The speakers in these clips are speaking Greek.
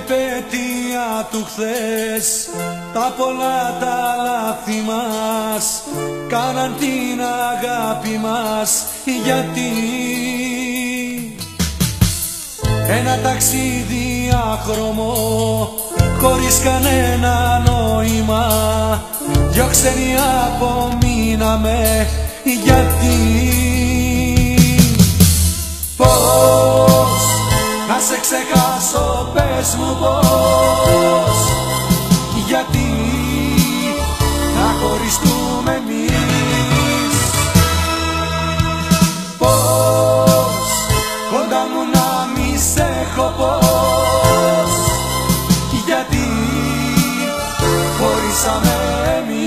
περιπέτεια του χθες, τα πολλά τα λάθη μας κάναν την αγάπη μας. Γιατί ένα ταξίδι άχρωμο χωρίς κανένα νόημα, δυο ξένοι απομείναμε. Γιατί πώς να σε ξεχάσω, πες μου πώς, γιατί να χωριστούμε εμείς. Πώς κοντά μου να μη σε έχω, πώς, γιατί χωρίσαμε εμείς.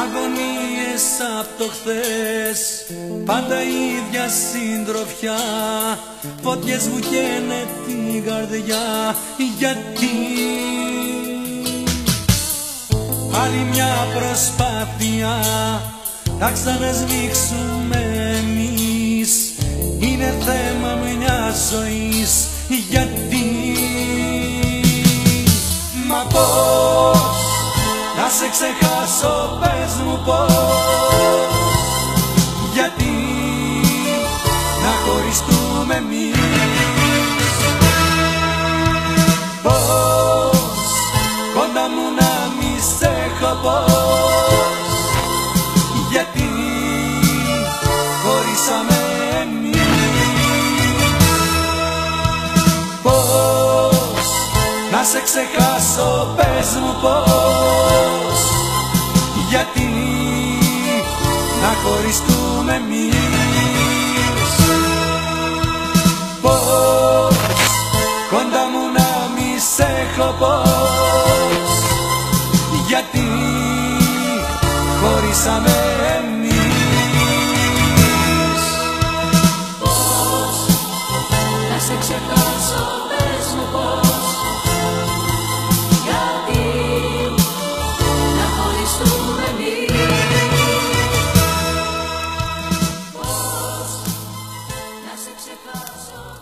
Αγωνίες απ' το χθες, πάντα ίδια συντροφιά, φωτιές μου καίνε την καρδιά. Γιατί άλλη μια προσπάθεια να ξανασμίξουμε εμείς, είναι θέμα μιας ζωής. Γιατί μα πώς να σε ξεχάσω, πες μου πώς, γιατί να χωριστούμε εμείς. Πώς κοντά μου να μη σε έχω, πώς, γιατί χωρίσαμε εμείς. Πώς να σε ξεχάσω, πες μου πώς, γιατί να χωριστούμε εμείς. Πώς κοντά μου να μη σε έχω, πώς, γιατί χωρίσαμε εμείς. Πώς να σε ξεχάσω, πες μου πώς, γιατί να χωριστούμε εμείς. Πώς να σε ξεχάσω.